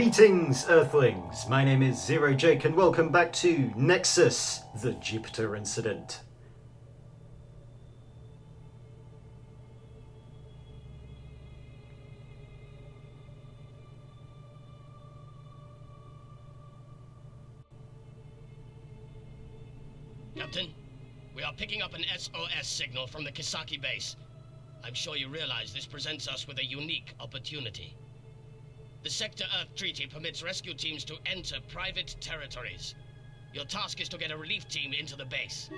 Greetings, Earthlings! My name is Zero Jake and welcome back to Nexus, the Jupiter Incident. Captain, we are picking up an SOS signal from the Kissaki base. I'm sure you realize this presents us with a unique opportunity. The Sector Earth Treaty permits rescue teams to enter private territories. Your task is to get a relief team into the base.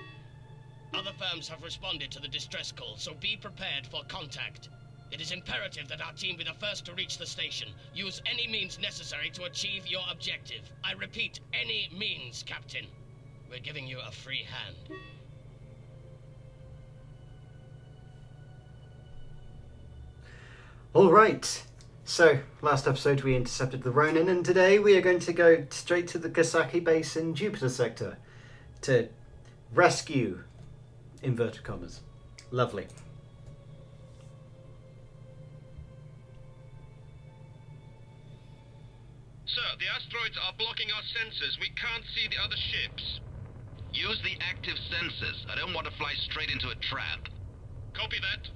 Other firms have responded to the distress call, so be prepared for contact. It is imperative that our team be the first to reach the station. Use any means necessary to achieve your objective. I repeat, any means, Captain. We're giving you a free hand. All right. So, last episode we intercepted the Ronin, and today we are going to go straight to the Kissaki base in Jupiter sector to rescue, inverted commas. Lovely. Sir, the asteroids are blocking our sensors. We can't see the other ships. Use the active sensors. I don't want to fly straight into a trap. Copy that.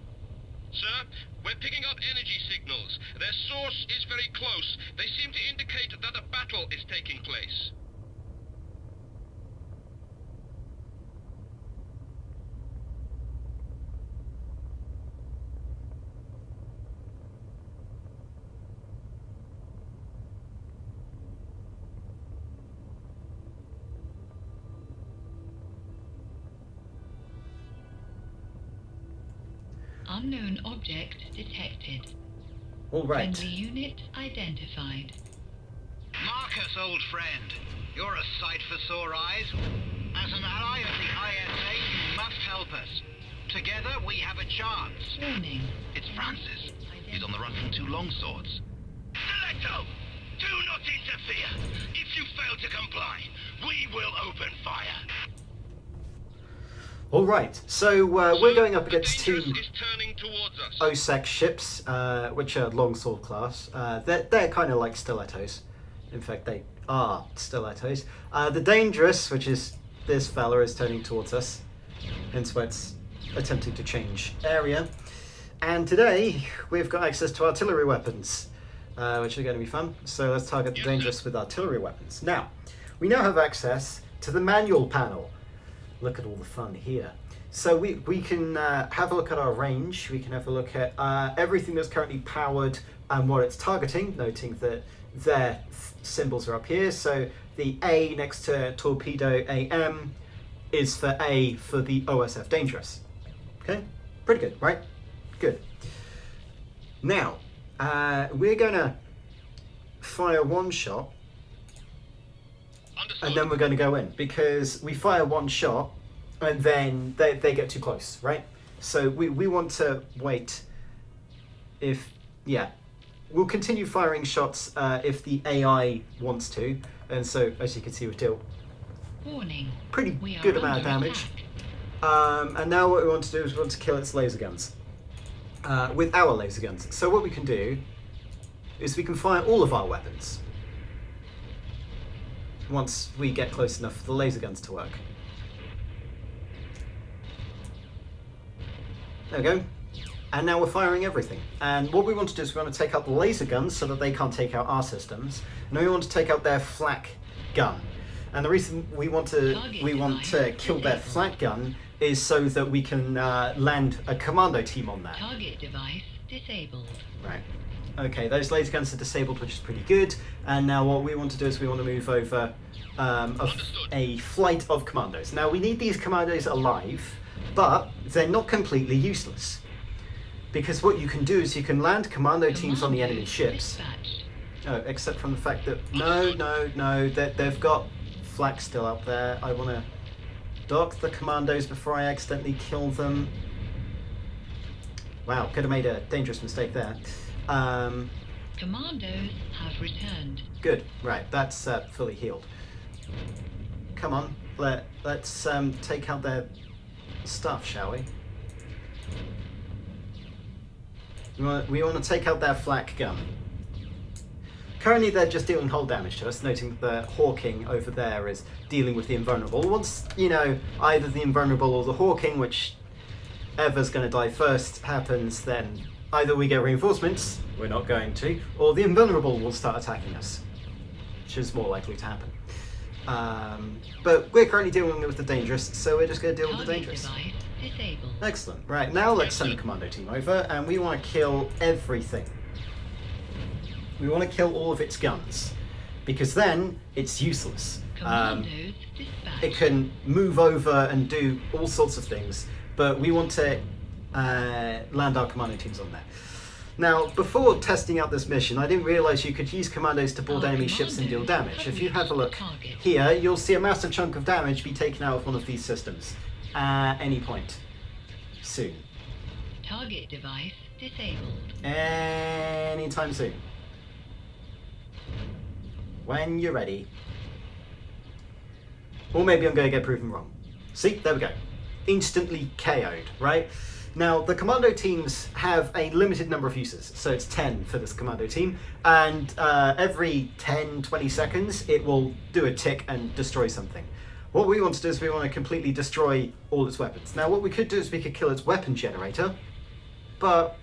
Sir, we're picking up energy signals. Their source is very close. They seem to indicate that a battle is taking place. Unknown object detected. All right. Friendly unit identified. Marcus, old friend. You're a sight for sore eyes. As an ally of the ISA, you must help us. Together, we have a chance. Warning. It's Francis. He's on the run from two longswords. Selecto! Do not interfere! If you fail to comply, we will open fire. All right. So we're going up against two Dangerous is turning towards us. OSEC ships, which are longsword class. They're kind of like stilettos. In fact, they are stilettos. The Dangerous, which is this fella, is turning towards us. Hence why it's attempting to change area. And today, we've got access to artillery weapons, which are going to be fun. So let's target the Yes, Dangerous sir. with artillery weapons. Now, we now have access to the manual panel. Look at all the fun here. So we can have a look at our range. We can have a look at everything that's currently powered and what it's targeting, noting that their symbols are up here. So the A next to torpedo AM is for A for the OSF Dangerous. Okay, pretty good, right? Good. Now, we're going to fire one shot. Understood. And then we're going to go in, because we fire one shot and then they get too close, right? So we want to wait. We'll continue firing shots if the AI wants to. And so, as you can see, we're still Warning. pretty We are good amount of under damage. attack. And now what we want to do is we want to kill its laser guns with our laser guns. So what we can do is we can fire all of our weapons once we get close enough for the laser guns to work. There we go. And now we're firing everything. And what we want to do is we want to take out the laser guns so that they can't take out our systems. And then we want to take out their flak gun. And the reason we want to kill their flak gun is so that we can land a commando team on that. Target device disabled. Right. Okay, those laser guns are disabled, which is pretty good. And now what we want to do is we want to move over a flight of commandos. Now we need these commandos alive, but they're not completely useless. Because what you can do is you can land commando teams on the enemy ships. Dispatched. Oh, except from the fact that no, they've got flak still up there. I want to dock the commandos before I accidentally kill them. Wow, could have made a dangerous mistake there. Commandos have returned. Good, right, that's fully healed. Come on, let's take out their stuff, shall we? We want to take out their flak gun. Currently they're just dealing hull damage to us, noting that the Hawking over there is dealing with the Invulnerable. Once, you know, either the Invulnerable or the Hawking, whichever's going to die first, happens, then either we get reinforcements, we're not going to, or the Invulnerable will start attacking us, which is more likely to happen. But we're currently dealing with the Dangerous, so we're just going to deal with the Dangerous. Device disabled. Excellent. Right, now let's send the commando team over, and we want to kill everything. We want to kill all of its guns, because then it's useless. Commandos dispatched. It can move over and do all sorts of things, but we want to land our commando teams on there. Now, before testing out this mission, I didn't realise you could use commandos to board Our enemy ships and deal commandos damage. have If you have a look reached the target. here, you'll see a massive chunk of damage be taken out of one of these systems at any point soon. Target device disabled. Anytime soon. When you're ready. Or maybe I'm going to get proven wrong. See, there we go. Instantly KO'd, right? Now, the commando teams have a limited number of uses, so it's 10 for this commando team, and every 10-20 seconds it will do a tick and destroy something. What we want to do is we want to completely destroy all its weapons. Now, what we could do is we could kill its weapon generator, but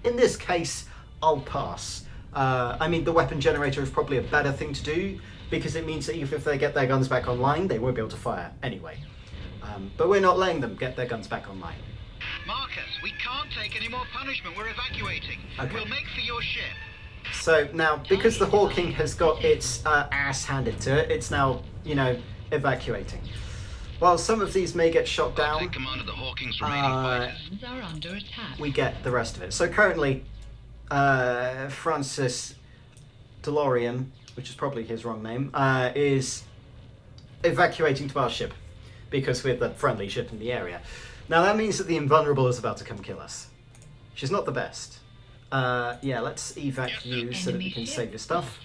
in this case, I'll pass. I mean, the weapon generator is probably a better thing to do, because it means that even if they get their guns back online, they won't be able to fire anyway. But we're not letting them get their guns back online. Marcus, we can't take any more punishment. We're evacuating. Okay. We'll make for your ship. So now, because the Hawking has got its ass handed to it, it's now, you know, evacuating. While some of these may get shot I'll down, take command of the Hawking's remaining fighters. Guns are under attack. we get the rest of it. So currently, Francis DeLorean, which is probably his wrong name, is evacuating to our ship, because we're the friendly ship in the area. Now that means that the Invulnerable is about to come kill us. She's not the best. Yeah, let's evac you so that we can save your stuff.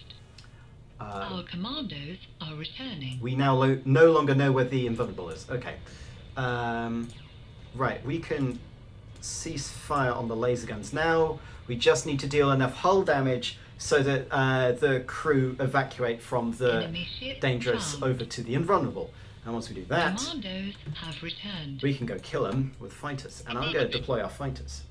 Our commandos are returning. We now no longer know where the Invulnerable is. Okay. Right, we can cease fire on the laser guns now. We just need to deal enough hull damage so that the crew evacuate from the Enemy ship Dangerous down. over to the Invulnerable. And once we do that, Commandos have returned. we can go kill them with fighters. And I'm going to deploy our fighters.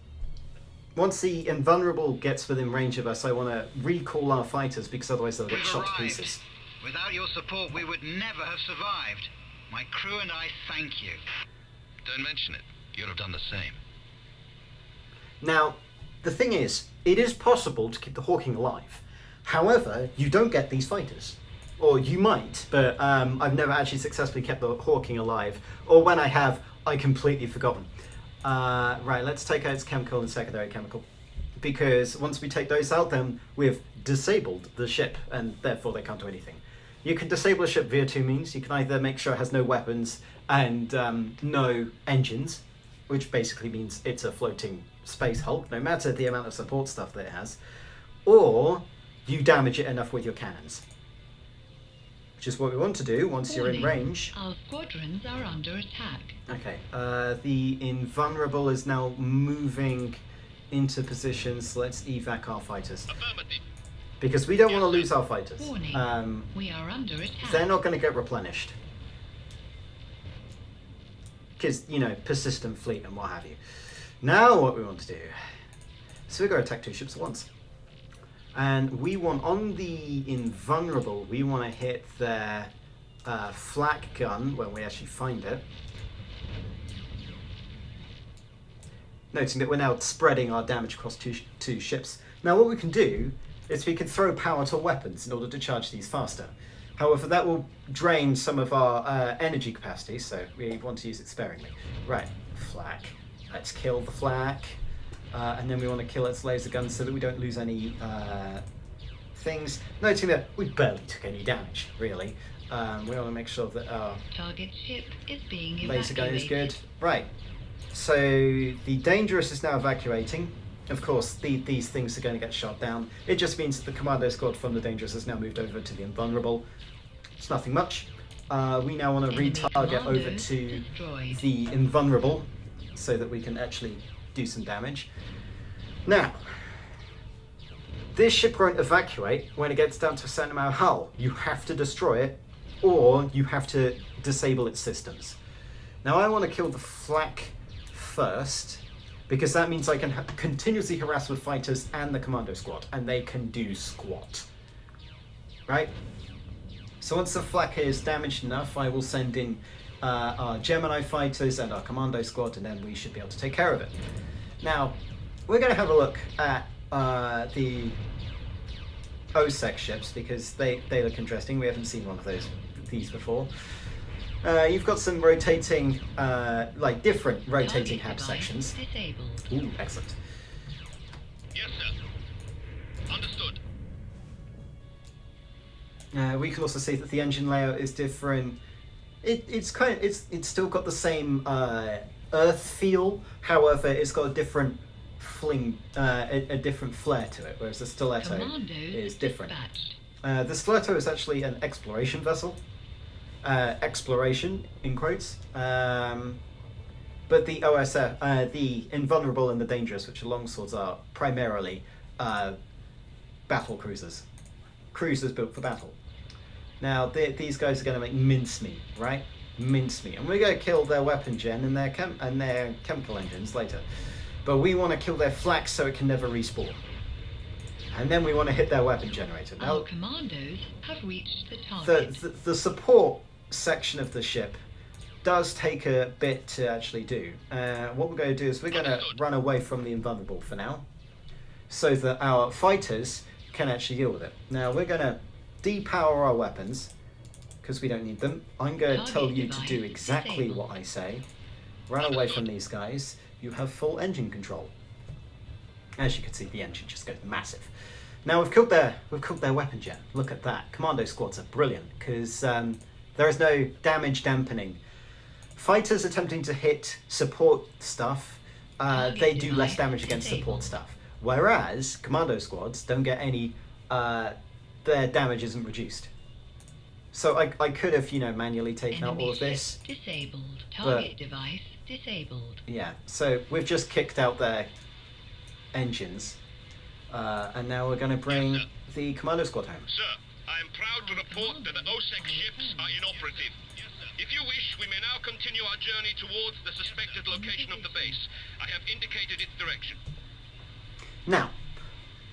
Once the Invulnerable gets within range of us, I want to recall our fighters, because otherwise they'll get We've shot to arrived. pieces. Without your support, we would never have survived. My crew and I thank you. Don't mention it. You'd have done the same. Now, the thing is, it is possible to keep the Hawking alive. However, you don't get these fighters. Or you might, but I've never actually successfully kept the Hawking alive. Or when I have, I completely forgotten. Right, let's take out its chemical and secondary chemical. Because once we take those out, then we've disabled the ship, and therefore they can't do anything. You can disable a ship via two means. You can either make sure it has no weapons and no engines, which basically means it's a floating space hulk, no matter the amount of support stuff that it has, or you damage it enough with your cannons. Which is what we want to do once you're in Warning. range. Our squadrons are under attack. Okay, the Invulnerable is now moving into positions. Let's evac our fighters. Affirmative. Because we don't want to lose our fighters. Warning. We are under attack. They're not going to get replenished. Because, you know, persistent fleet and what have you. Now what we want to do. So we're going to attack two ships at once. And we want, on the Invulnerable, we want to hit their flak gun when we actually find it. Noting that we're now spreading our damage across two ships. Now what we can do is we can throw power to weapons in order to charge these faster. However, that will drain some of our energy capacity, so we want to use it sparingly. Right, flak. Let's kill the flak. And then we want to kill its laser guns so that we don't lose any things. Noting that we barely took any damage, really. We want to make sure that our Target ship is being laser gun is evacuated. good. Right. So the Dangerous is now evacuating. Of course, these things are going to get shot down. It just means that the commando squad from the Dangerous has now moved over to the Invulnerable. It's nothing much. We now want to Enemy retarget over commandos to destroyed. the Invulnerable so that we can actually do some damage. Now, This ship won't evacuate when it gets down to a certain amount of hull. You have to destroy it, or you have to disable its systems. Now I want to kill the flak first, because that means I can continuously harass with fighters and the commando squad, and they can do squat. Right? So once the flak is damaged enough, I will send in our Gemini fighters and our commando squad, and then we should be able to take care of it. Now, we're going to have a look at the OSEC ships, because they look interesting. We haven't seen one of these before. You've got some rotating, like different rotating hab sections. Disabled. Ooh, excellent. Yes, sir. Understood. We can also see that the engine layout is different. It's still got the same Earth feel. However, it's got a different a different flair to it, whereas the Stiletto is different. The Stiletto is actually an exploration vessel. Exploration in quotes. But the OSF, the Invulnerable and the Dangerous, which are longswords, are primarily battle cruisers. Cruisers built for battle. Now, these guys are going to make mincemeat, right? Mincemeat. And we're going to kill their weapon gen and their chemical engines later. But we want to kill their flak so it can never respawn. And then we want to hit their weapon generator. Now, Our commandos have reached the target. the support section of the ship does take a bit to actually do. What we're going to do is we're going to run away from the Invulnerable for now, so that our fighters can actually deal with it. Now we're going to depower our weapons, because we don't need them. I'm going to tell you to do exactly what I say. Run away from these guys. You have full engine control. As you can see, the engine just goes massive. Now we've killed their weapon gen. Look at that. Commando squads are brilliant, because there is no damage dampening. Fighters attempting to hit support stuff, they do less damage against support stuff. Whereas commando squads don't get any, their damage isn't reduced. So I could have, manually taken out all of this. Disabled. Target device disabled. Yeah, so we've just kicked out their engines. And now we're going to bring the commando squad home. Sir, I am proud to report that the OSEC ships are inoperative. If you wish, we may now continue our journey towards the suspected location of the base. I have indicated its direction. Now,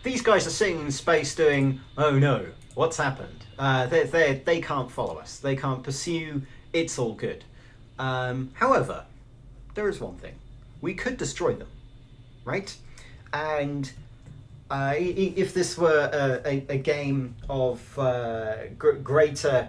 these guys are sitting in space doing, oh no, what's happened? They can't follow us. They can't pursue. It's all good. However, there is one thing. We could destroy them, right? And if this were a game of greater...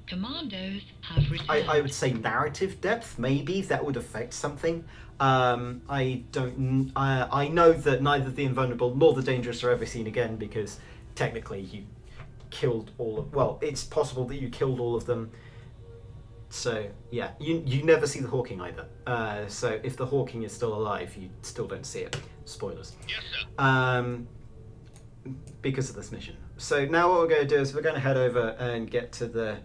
Commandos have returned. I would say narrative depth, maybe that would affect something. I know that neither the Invulnerable nor the Dangerous are ever seen again, because technically you killed all of... Well, it's possible that you killed all of them. So, yeah, you never see the Hawking either. So if the Hawking is still alive, you still don't see it. Spoilers. Yes, sir. Because of this mission. So now what we're going to do is we're going to head over and get to the...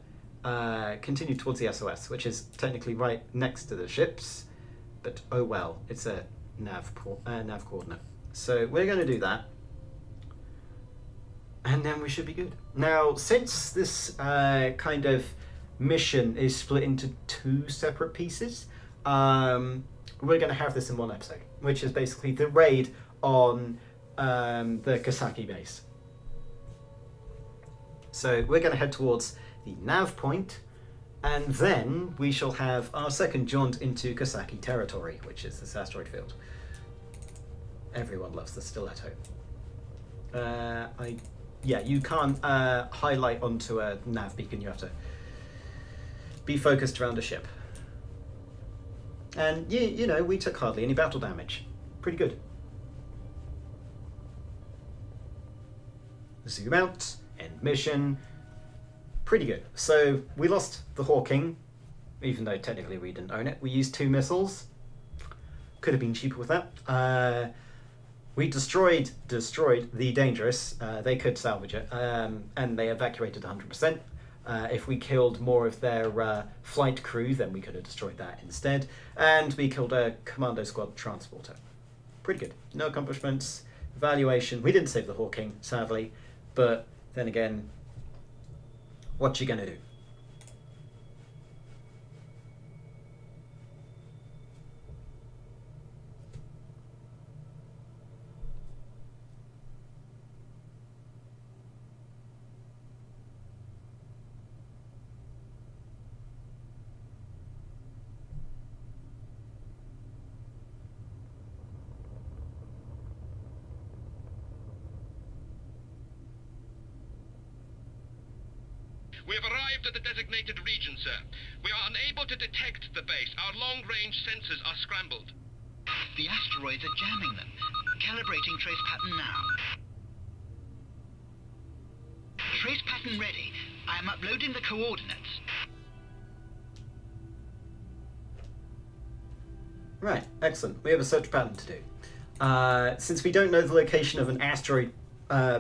continue towards the SOS, which is technically right next to the ships, but oh well, it's a nav coordinate. So we're going to do that, and then we should be good. Now, since this kind of mission is split into two separate pieces, we're going to have this in one episode, which is basically the raid on the Kissaki base. So we're going to head towards the nav point, and then we shall have our second jaunt into Kissaki territory, which is this asteroid field. Everyone loves the Stiletto. You can't highlight onto a nav beacon. You have to be focused around a ship. And we took hardly any battle damage. Pretty good. Zoom out, end mission. Pretty good. So we lost the Hawking, even though technically we didn't own it. We used 2 missiles. Could have been cheaper with that. We destroyed the Dangerous. They could salvage it, and they evacuated 100%. If we killed more of their flight crew, then we could have destroyed that instead. And we killed a commando squad transporter. Pretty good. No accomplishments. Evaluation. We didn't save the Hawking, sadly, but then again, what you gonna do? We have arrived at the designated region, sir. We are unable to detect the base. Our long-range sensors are scrambled. The asteroids are jamming them. Calibrating trace pattern now. Trace pattern ready. I am uploading the coordinates. Right, excellent. We have a search pattern to do. Since we don't know the location of an asteroid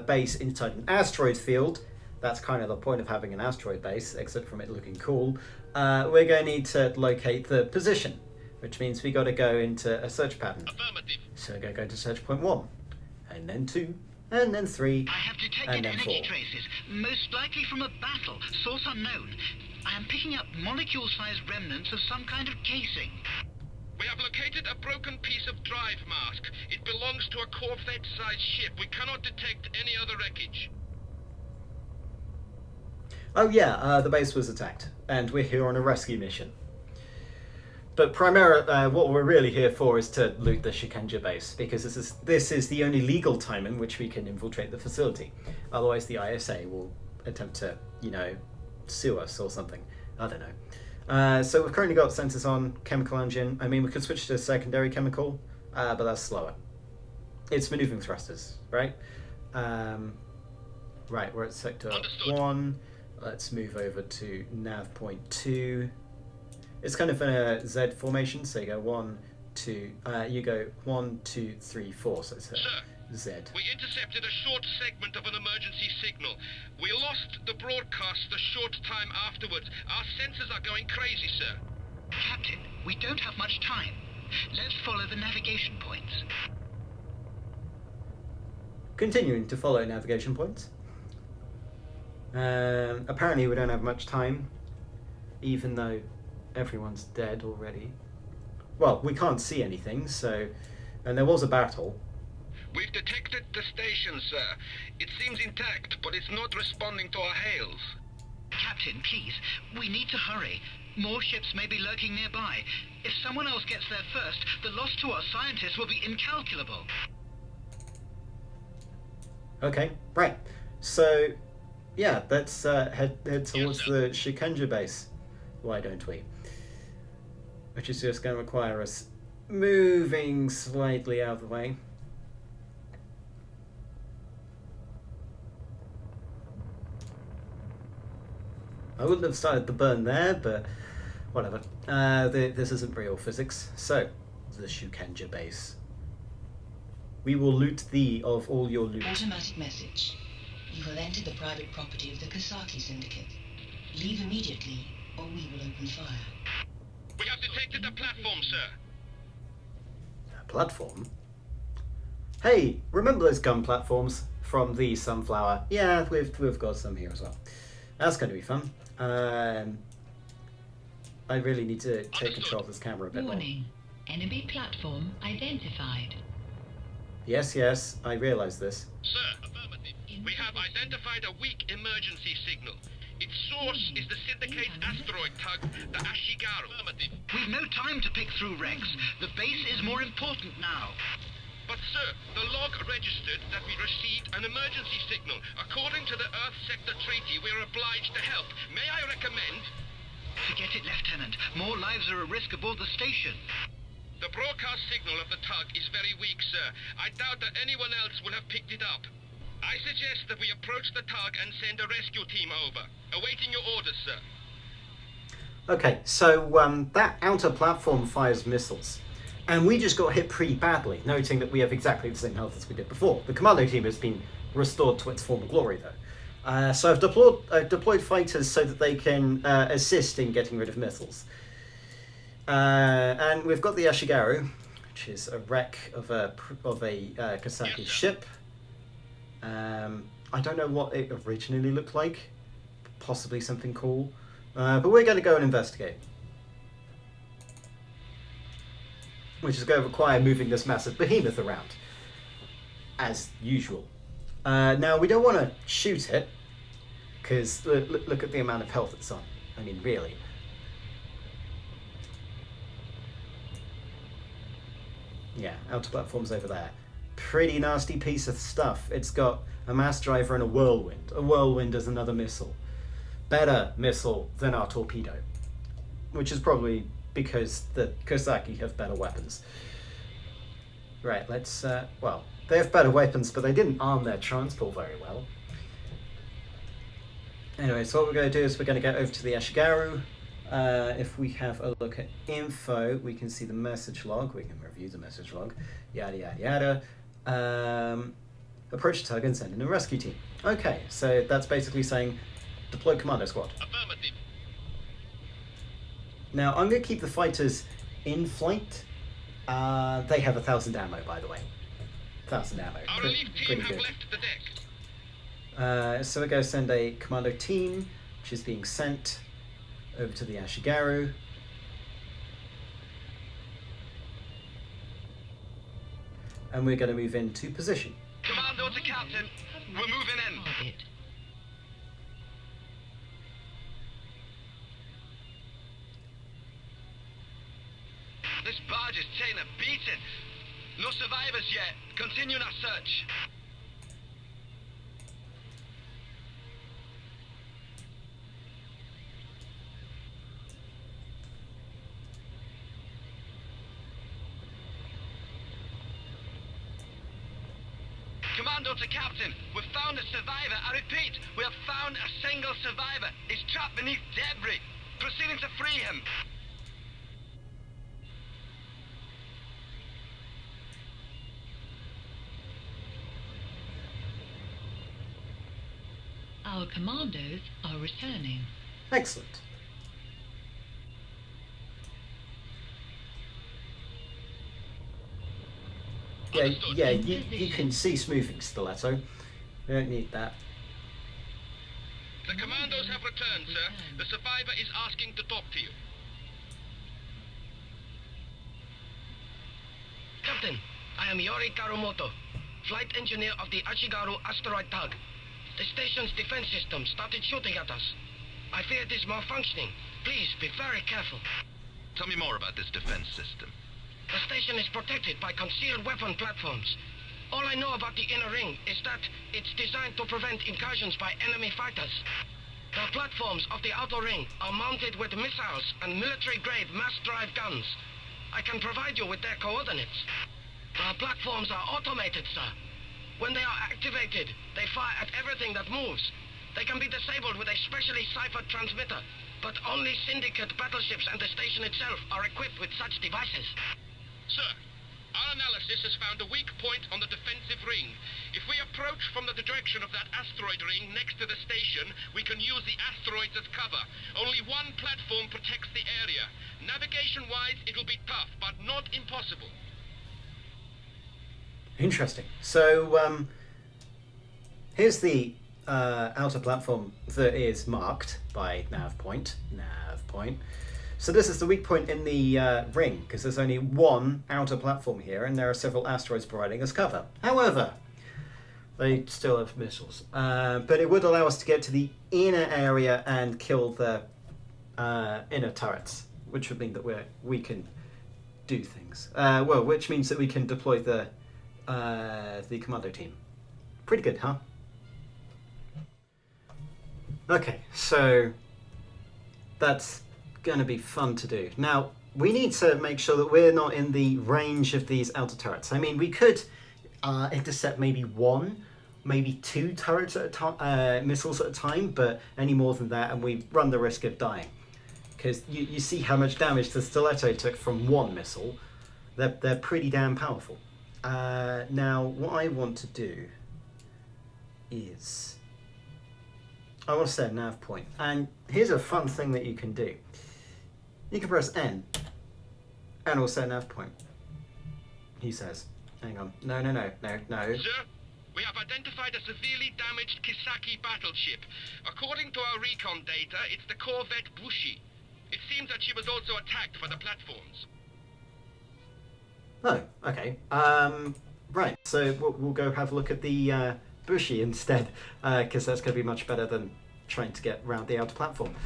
base inside an asteroid field, that's kind of the point of having an asteroid base, except from it looking cool, we're going to need to locate the position, which means we got to go into a search pattern. Affirmative. So we're going to go to search point 1, and then 2, and then 3, I have detected and then energy 4. traces, most likely from a battle, source unknown. I am picking up molecule-sized remnants of some kind of casing. We have located a broken piece of drive mask. It belongs to a Corvette-sized ship. We cannot detect any other wreckage. Oh yeah, the base was attacked, and we're here on a rescue mission. But primarily, what we're really here for is to loot the Shukenja base, because this is the only legal time in which we can infiltrate the facility. Otherwise, the ISA will attempt to, sue us or something. I don't know. So we've currently got sensors on chemical engine. I mean, we could switch to secondary chemical, but that's slower. It's maneuvering thrusters, right? Right, we're at sector Understood. 1. Let's move over to nav point 2. It's kind of in a Z formation, so you go 1, 2, you go 1, 2, 3, 4, so it's a Sir, Z. we intercepted a short segment of an emergency signal. We lost the broadcast a short time afterwards. Our sensors are going crazy, sir. Captain, we don't have much time. Let's follow the navigation points. Continuing to follow navigation points. Apparently we don't have much time, even though everyone's dead already. Well, we can't see anything, so... And there was a battle. We've detected the station, sir. It seems intact, but it's not responding to our hails. Captain, please, we need to hurry. More ships may be lurking nearby. If someone else gets there first, the loss to our scientists will be incalculable. Okay, right. So, yeah, let's head towards sir. the Shukenja base. Why don't we? Which is just going to require us moving slightly out of the way. I wouldn't have started the burn there, but whatever. This isn't real physics. So, the Shukenja base. We will loot thee of all your loot. Automatic message. You have entered the private property of the Kissaki Syndicate. Leave immediately, or we will open fire. We have detected a platform, sir. A platform? Hey, remember those gun platforms from the Sunflower? Yeah, we've got some here as well. That's going to be fun. I really need to take control of this camera a bit more. Warning. Enemy platform identified. Yes, I realise this. Sir, affirmative. We have identified a weak emergency signal. Its source is the Syndicate's asteroid tug, the Ashigaru. Affirmative. We've no time to pick through wrecks. The base is more important now. But sir, the log registered that we received an emergency signal. According to the Earth Sector Treaty, we are obliged to help. May I recommend? Forget it, Lieutenant. More lives are at risk aboard the station. The broadcast signal of the tug is very weak, sir. I doubt that anyone else will have picked it up. I suggest that we approach the tug and send a rescue team over. Awaiting your orders, sir. Okay, so that outer platform fires missiles. And we just got hit pretty badly, noting that we have exactly the same health as we did before. The commando team has been restored to its former glory, though. So I've deployed fighters so that they can assist in getting rid of missiles. And we've got the Ashigaru, which is a wreck of a Kissaki Yes, sir. ship. I don't know what it originally looked like. Possibly something cool. But we're going to go and investigate. Which is going to require moving this massive behemoth around. As usual. Now, we don't want to shoot it. Because look at the amount of health it's on. I mean, really. Yeah, outer platform's over there. Pretty nasty piece of stuff. It's got a mass driver and a whirlwind. A whirlwind is another missile. Better missile than our torpedo. Which is probably because the Kissaki have better weapons. Right, let's... well, they have better weapons, but they didn't arm their transport very well. Anyway, so what we're going to do is we're going to get over to the Ashigaru. If we have a look at info, we can see the message log. We can review the message log. Yada, yada, yada. Approach the target and send in a rescue team. Okay, so that's basically saying deploy commando squad. Affirmative. Now, I'm going to keep the fighters in flight. They have 1,000 ammo, by the way. 1,000 ammo. Our relief team Pretty have good. left the deck. So we're going to send a commando team, which is being sent over to the Ashigaru. And we're going to move into position. Commando to captain. We're moving in. Target. This barge is taking a beating. No survivors yet. Continue our search. Commando to captain. We've found a survivor. I repeat, we have found a single survivor. He's trapped beneath debris. Proceeding to free him. Our commandos are returning. Excellent. Yeah, Understood. yeah, you can cease moving, Stiletto. We don't need that. The commandos have returned, sir. The survivor is asking to talk to you. Captain, I am Yori Karumoto, flight engineer of the Ashigaru asteroid tug. The station's defense system started shooting at us. I fear it is malfunctioning. Please be very careful. Tell me more about this defense system. The station is protected by concealed weapon platforms. All I know about the inner ring is that it's designed to prevent incursions by enemy fighters. The platforms of the outer ring are mounted with missiles and military-grade mass-drive guns. I can provide you with their coordinates. The platforms are automated, sir. When they are activated, they fire at everything that moves. They can be disabled with a specially ciphered transmitter, but only Syndicate battleships and the station itself are equipped with such devices. Sir, our analysis has found a weak point on the defensive ring. If we approach from the direction of that asteroid ring next to the station, we can use the asteroids as cover. Only one platform protects the area. Navigation-wise, it'll be tough, but not impossible. Interesting. So, here's the outer platform that is marked by nav point. Nav point. So this is the weak point in the ring, because there's only one outer platform here, and there are several asteroids providing us cover. However, they still have missiles. But it would allow us to get to the inner area and kill the inner turrets, which would mean that we can do things. Well, which means that we can deploy the commando team. Pretty good, huh? Okay, so that's going to be fun to do. Now, we need to make sure that we're not in the range of these outer turrets. I mean, we could intercept maybe one, maybe two turrets at a time, missiles at a time, but any more than that, and we run the risk of dying. Because you see how much damage the Stiletto took from one missile. They're pretty damn powerful. Now, what I want to do is I want to set a nav point. And here's a fun thing that you can do. You can press N and it'll set a nav point. he says. Hang on. No. Sir, we have identified a severely damaged Kissaki battleship. According to our recon data, it's the corvette Bushi. It seems that she was also attacked by the platforms. Oh, okay. Right, so we'll go have a look at the Bushi instead, because that's going to be much better than trying to get around the outer platform.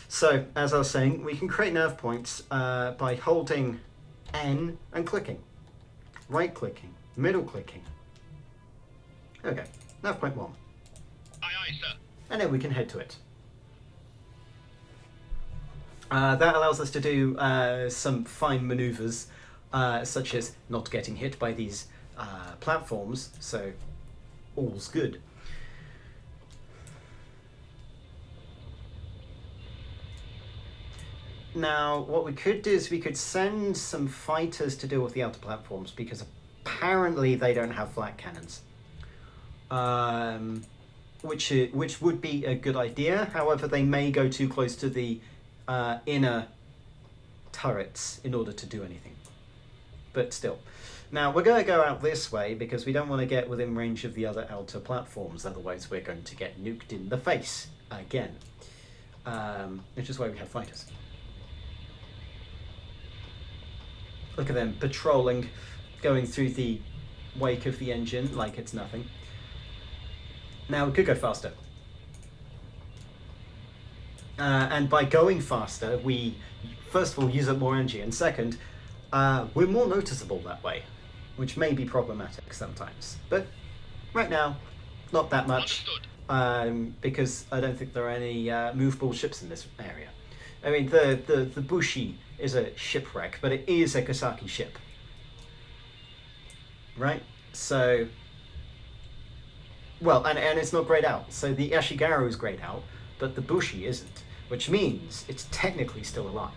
So, as I was saying, we can create nav points by holding N and clicking. Right-clicking, middle-clicking. Okay, nav point 1. Aye, sir. And then we can head to it. That allows us to do some fine maneuvers, such as not getting hit by these platforms, so all's good. Now, what we could do is we could send some fighters to deal with the outer platforms, because apparently they don't have flak cannons. Which would be a good idea. However, they may go too close to the inner turrets in order to do anything. But still. Now, we're going to go out this way because we don't want to get within range of the other outer platforms. Otherwise, we're going to get nuked in the face again. Which is why we have fighters. Look at them patrolling, going through the wake of the engine like it's nothing. Now, we could go faster. And by going faster, we, first of all, use up more energy, and second, we're more noticeable that way, which may be problematic sometimes. But right now, not that much, because I don't think there are any movable ships in this area. I mean, the Bushi is a shipwreck, but it is a Kissaki ship. Right? So... Well, and it's not grayed out. So the Ashigaru is grayed out, but the Bushi isn't, which means it's technically still alive.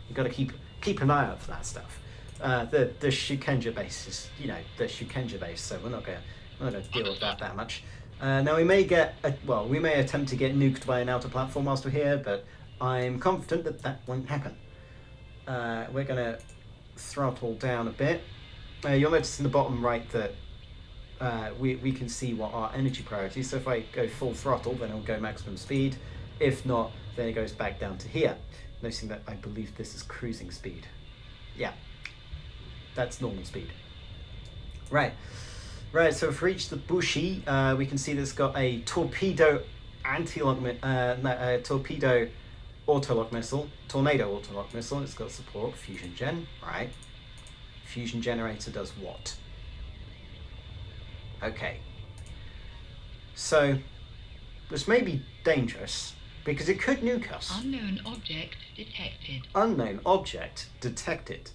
You've got to keep an eye out for that stuff. The Shukenja base is, the Shukenja base, so we're not going to deal with that much. Now we may we may attempt to get nuked by an outer platform whilst we're here, but I'm confident that won't happen. We're going to throttle down a bit. You'll notice in the bottom right that we can see what our energy priorities. So if I go full throttle, then it'll go maximum speed. If not, then it goes back down to here. Noticing that I believe this is cruising speed. Yeah, that's normal speed. Right, so if we reach the Bushi, we can see that it's got a torpedo torpedo autolock missile, tornado autolock missile. It's got support, fusion gen, right. Fusion generator does what? Okay. So, this may be dangerous, because it could nuke us. Unknown object detected. Unknown object detected.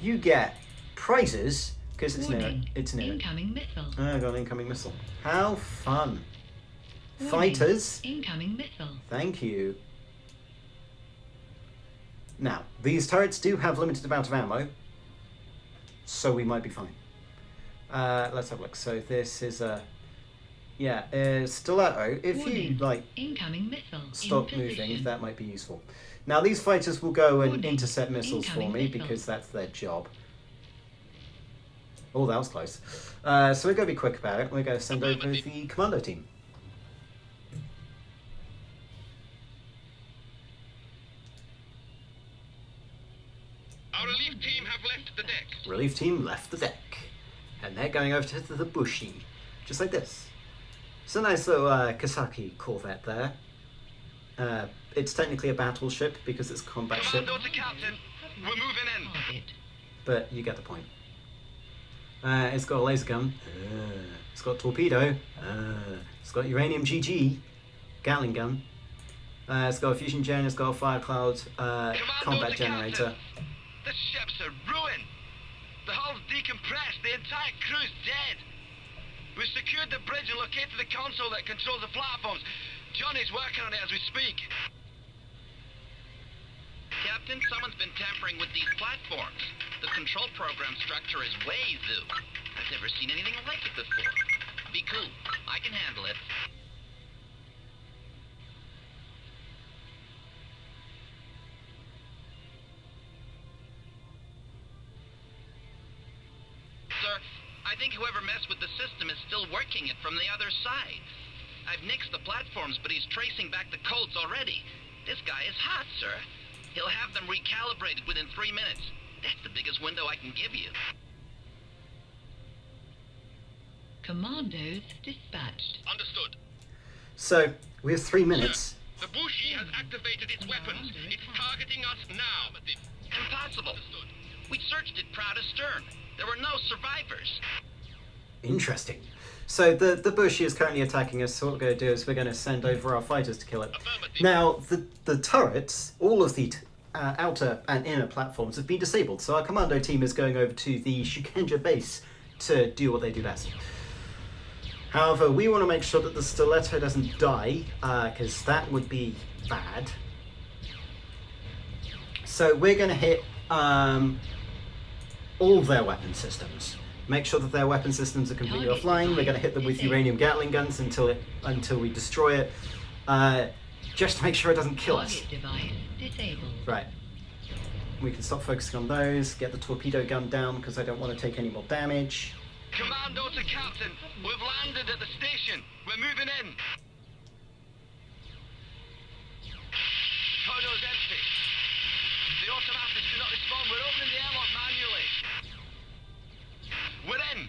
You get prizes, because it's near. It's near. Incoming missile. Oh, I got an incoming missile. How fun. Warning. Fighters. Incoming missile. Thank you. Now, these turrets do have limited amount of ammo, so we might be fine. Let's have a look. So this is a stiletto. If Warning. you Incoming missile. stop In moving, position. that might be useful. Now these fighters will go and Warning. intercept missiles for Incoming me missile. because that's their job. Oh, that was close. So we're going to be quick about it. We're going to send over the commando team. Our relief team have left the deck. Relief team left the deck, and they're going over to the Bushi, just like this. It's a nice little Kissaki corvette there. It's technically a battleship because it's a combat ship, Commando to captain. We're moving in. Target. but you get the point. It's got a laser gun. It's got a torpedo. It's got uranium GG, Gatling gun. It's got a fusion gen. It's got a fire cloud combat to generator. captain. The ship's a ruin. The hull's decompressed. The entire crew's dead. We've secured the bridge and located the console that controls the platforms. Johnny's working on it as we speak. Captain, someone's been tampering with these platforms. The control program structure is way zoo. I've never seen anything like it before. Be cool. I can handle it. sir. I think whoever messed with the system is still working it from the other side. I've nixed the platforms, but he's tracing back the codes already. This guy is hot, sir. He'll have them recalibrated within 3 minutes. That's the biggest window I can give you. Commandos dispatched. Understood. So we have 3 minutes. The Bushi has activated its weapons. It's targeting us now. Impossible. Understood. We searched it prow to stern. There were no survivors. Interesting. So the Bushi is currently attacking us. So what we're going to do is we're going to send over our fighters to kill it. Affirmative. Now the turrets, all of the outer and inner platforms have been disabled. So our commando team is going over to the Shukenja base to do what they do best. However, we want to make sure that the stiletto doesn't die, because that would be bad. So we're going to hit all their weapon systems. Make sure that their weapon systems are completely offline. We're going to hit them with uranium Gatling guns until we destroy it, just to make sure it doesn't kill us. Target device disabled. Right. We can stop focusing on those. Get the torpedo gun down because I don't want to take any more damage. Commando to Captain. We've landed at the station. We're moving in. Corridor's empty. The automatics do not respond. We're opening the airlock manually. We're in.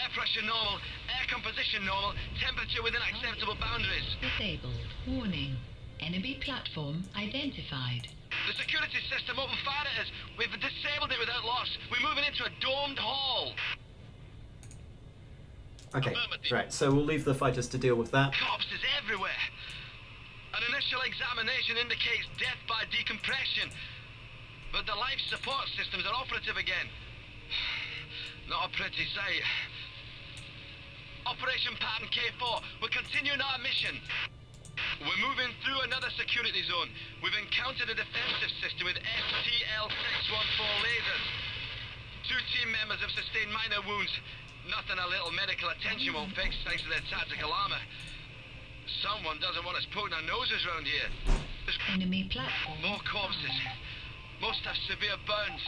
Air pressure normal. Air composition normal. Temperature within acceptable boundaries. Disabled. Warning. Enemy platform identified. The security system opened fire at us. We've disabled it without loss. We're moving into a domed hall. Okay, right, so we'll leave the fighters to deal with that. Corpses everywhere. An initial examination indicates death by decompression, but the life support systems are operative again. Not a pretty sight. Operation Pattern K4, we're continuing our mission. We're moving through another security zone. We've encountered a defensive system with STL-614 lasers. 2 team members have sustained minor wounds. Nothing a little medical attention won't fix thanks to their tactical armor. Someone doesn't want us poking our noses around here. There's Enemy platform. more corpses. Most have severe burns.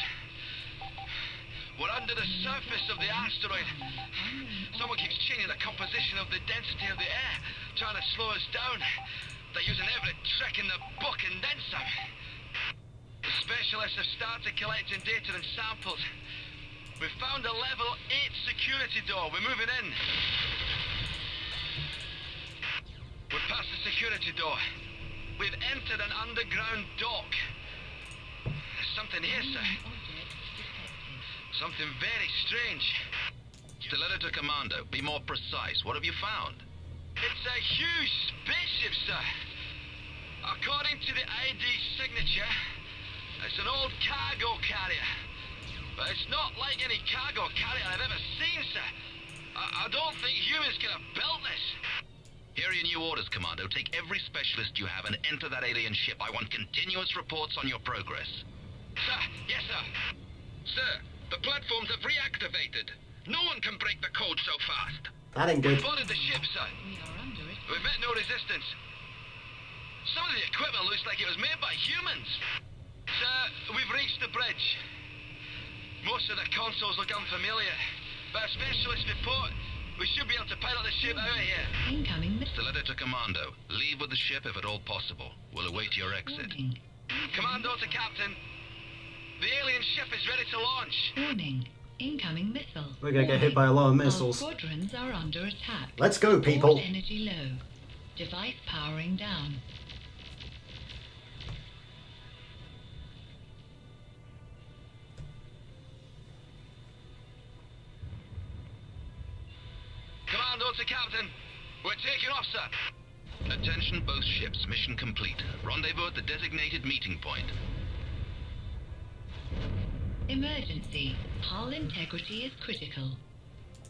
We're under the surface of the asteroid. Someone keeps changing the composition of the density of the air, trying to slow us down. They're using every trick in the book and then some. The specialists have started collecting data and samples. We found a level 8 security door. We're moving in. We're past the security door. We've entered an underground dock. There's something here, sir. Object detected. Something very strange. Stiletto to Commando. Be more precise. What have you found? It's a huge spaceship, sir. According to the ID signature, it's an old cargo carrier. But it's not like any cargo carrier I've ever seen, sir. I don't think humans could have built this. Here are your new orders, Commando. Take every specialist you have and enter that alien ship. I want continuous reports on your progress. Sir, yes, sir. Sir, the platforms have reactivated. No one can break the code so fast. That ain't good. Boarded the ship, sir. We are under it. We've met no resistance. Some of the equipment looks like it was made by humans. Sir, we've reached the bridge. Most of the consoles look unfamiliar, but a specialist report, we should be able to pilot the ship out of here. Incoming missile. Stiletto to Commando. Leave with the ship if at all possible. We'll await your exit. Warning. Commando to Captain. The alien ship is ready to launch. Warning. Incoming missile. We're gonna get hit by a lot of Our missiles. squadrons are under attack. Let's go, people. Support energy low. Device powering down. Commando to Captain. We're taking off, sir. Attention both ships. Mission complete. Rendezvous at the designated meeting point. Emergency. Hull integrity is critical.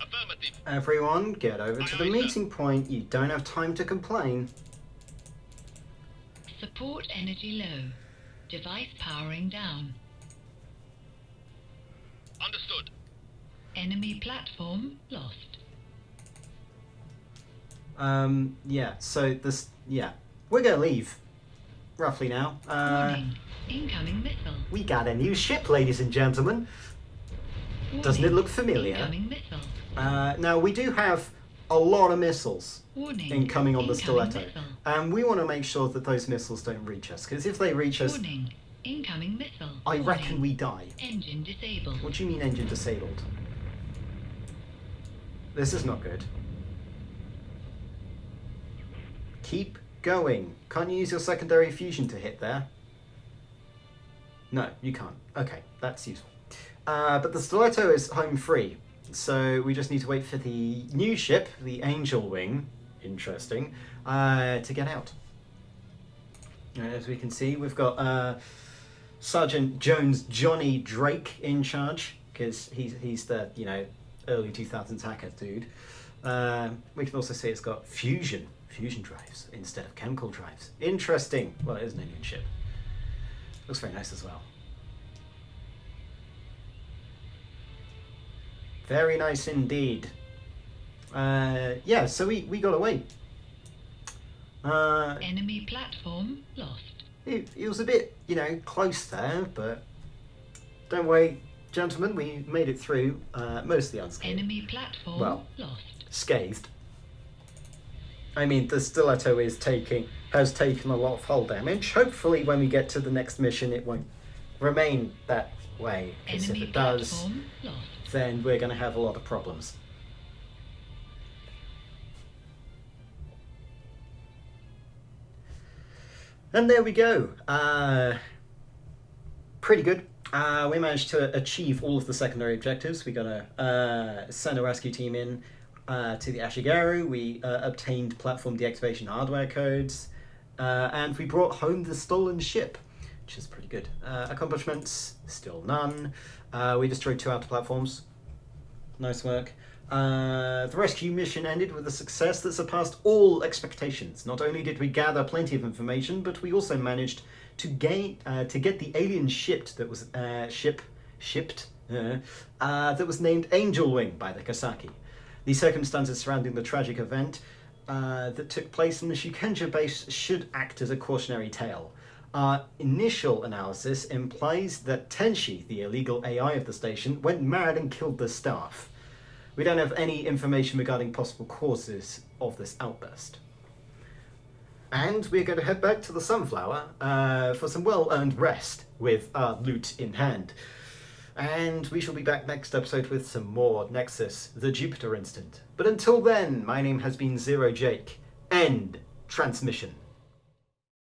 Affirmative. Everyone, get over to the Aye, aye, meeting point. You don't have time to complain. Support energy low. Device powering down. Understood. Enemy platform lost. Yeah, so this, yeah. We're gonna leave, roughly now. Warning. Incoming missile. We got a new ship, ladies and gentlemen. Doesn't it look familiar? Incoming missile. Now, we do have a lot of missiles Warning. incoming on the Incoming Stiletto. missile. And we want to make sure that those missiles don't reach us, because if they reach us, Warning. Incoming missile. I Warning. reckon we die. Engine disabled. What do you mean engine disabled? This is not good. Keep going. Can't you use your secondary fusion to hit there? No, you can't. Okay, that's useful. But the Stiletto is home free, so we just need to wait for the new ship, the Angel Wing, interesting, to get out. And as we can see, we've got Sergeant Jones Johnny Drake in charge, because he's the, early 2000s hacker dude. We can also see it's got fusion drives instead of chemical drives. Interesting. Well, it is an alien ship. Looks very nice as well. Very nice indeed. Yeah, so we got away. Enemy platform lost. It was a bit, close there, but don't worry, gentlemen, we made it through, mostly unscathed. Enemy platform lost. Scathed. I mean, the Stiletto has taken a lot of hull damage. Hopefully when we get to the next mission it won't remain that way, because if Enemy it does, platform lost. then we're going to have a lot of problems. And there we go. Pretty good. We managed to achieve all of the secondary objectives. We got to send a rescue team in to the Ashigaru. We obtained platform deactivation hardware codes, and we brought home the stolen ship, which is pretty good. Accomplishments, still none. We destroyed 2 outer platforms. Nice work. The rescue mission ended with a success that surpassed all expectations. Not only did we gather plenty of information, but we also managed to get the alien ship that was that was named Angel Wing by the Kissaki. The circumstances surrounding the tragic event that took place in the Shukenja base should act as a cautionary tale. Our initial analysis implies that Tenshi, the illegal AI of the station, went mad and killed the staff. We don't have any information regarding possible causes of this outburst. And we're going to head back to the Sunflower for some well-earned rest with our loot in hand. And we shall be back next episode with some more Nexus, the Jupiter incident. But until then, my name has been Zero Jake. End transmission.